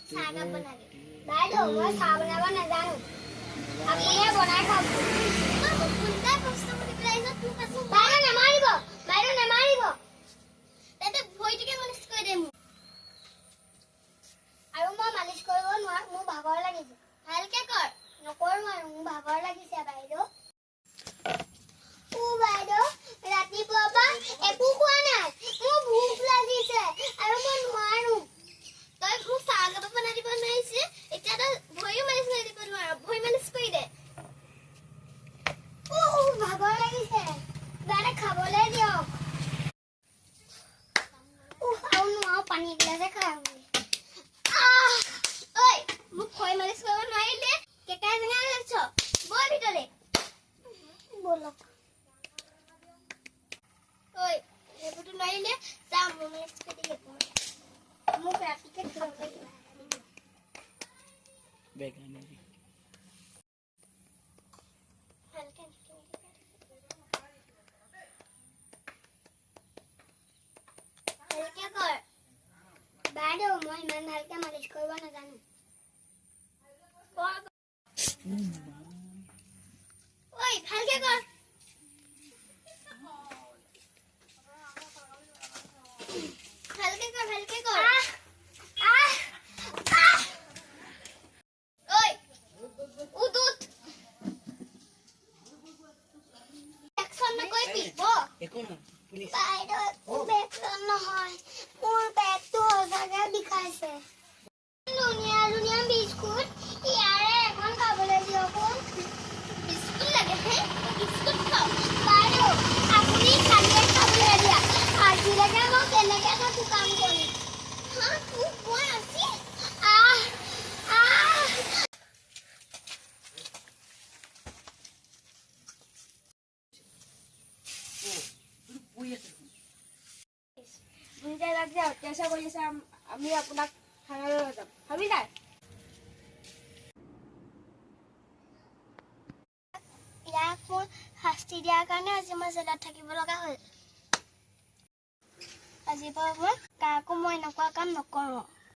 চাহ বনাই দে বাইদেউ মই চাহ বনাব নাজানো আপুনিয়ে বনাই খাব কোনটা কষ্ট কৰি পেলাইছ তুমি পাছো বাইদেউ নামাৰিব তেতে ভৰিটোকে মালিচ কৰি দে মোক আৰু মই মালিচ কৰিব নোৱাৰো মোৰ ভাগৰ লাগিছে ভালকে কৰ নকৰো আৰু মোৰ ভাগৰ লাগিছে বাইদেউ বাইদেউ ৰাতিপুৱাৰ পৰা একো খোৱা নাই মোৰ ভোক লাগিছে আৰু মই নোৱাৰো তই মোক চাহ কাপ বনাই দিব নোৱাৰিছে এতিয়া তই ভৰিও মালিচ কৰি দিব নোৱাৰ ভৰি মালিচ কৰি দে ভাগৰ লাগিছে দাদা খাবলৈ দিয়ক আৰু নোৱাৰো পানী গিলাছে খাই ঐ মোক ভৰি মালিচ কৰিব নোৱাৰিলে কেকাই জেঙা লৈছ বল ভিতৰলে বলক ঐ এইবোৰটো নোৱাৰিলে যাম মই স্কুটি খেতো মোক ৰাতিকে খাবলৈ বেগ আনি ভালকে কৰ বাইদেউ মই ইমান ভালকে মালিচ কৰিব নাজানো ঐ ভালকে কৰ ভালকে কৰ ঐ উদুত একশন নকৰিবি একো না পুলিচ বাইদেউ একশন নহয় মোৰ পেটটো সঁচাকে বিষাইছে ধুনীয়া বিস্কুট ইয়াৰে এখন খাবলৈ দিয়কোন বিস্কুট লাগে হে বিস্কুট খাওঁ বাইদেউ আপুনি খালে খাবলৈ দিয়া আজিলৈকে মই কেনেকে থাকো কাম কৰি তোক মই আছি অত্যাচাৰ কৰি আছে আমি আপোনাক থানালৈ লৈ যাম ভাবি নাই ইয়াক মোৰ শাস্তি দিয়াৰ কাৰণে আজি মই জেলত থাকিব লগা হ'ল আজিৰ পৰা মই কাকো মই এনেকুৱা কাম নকৰো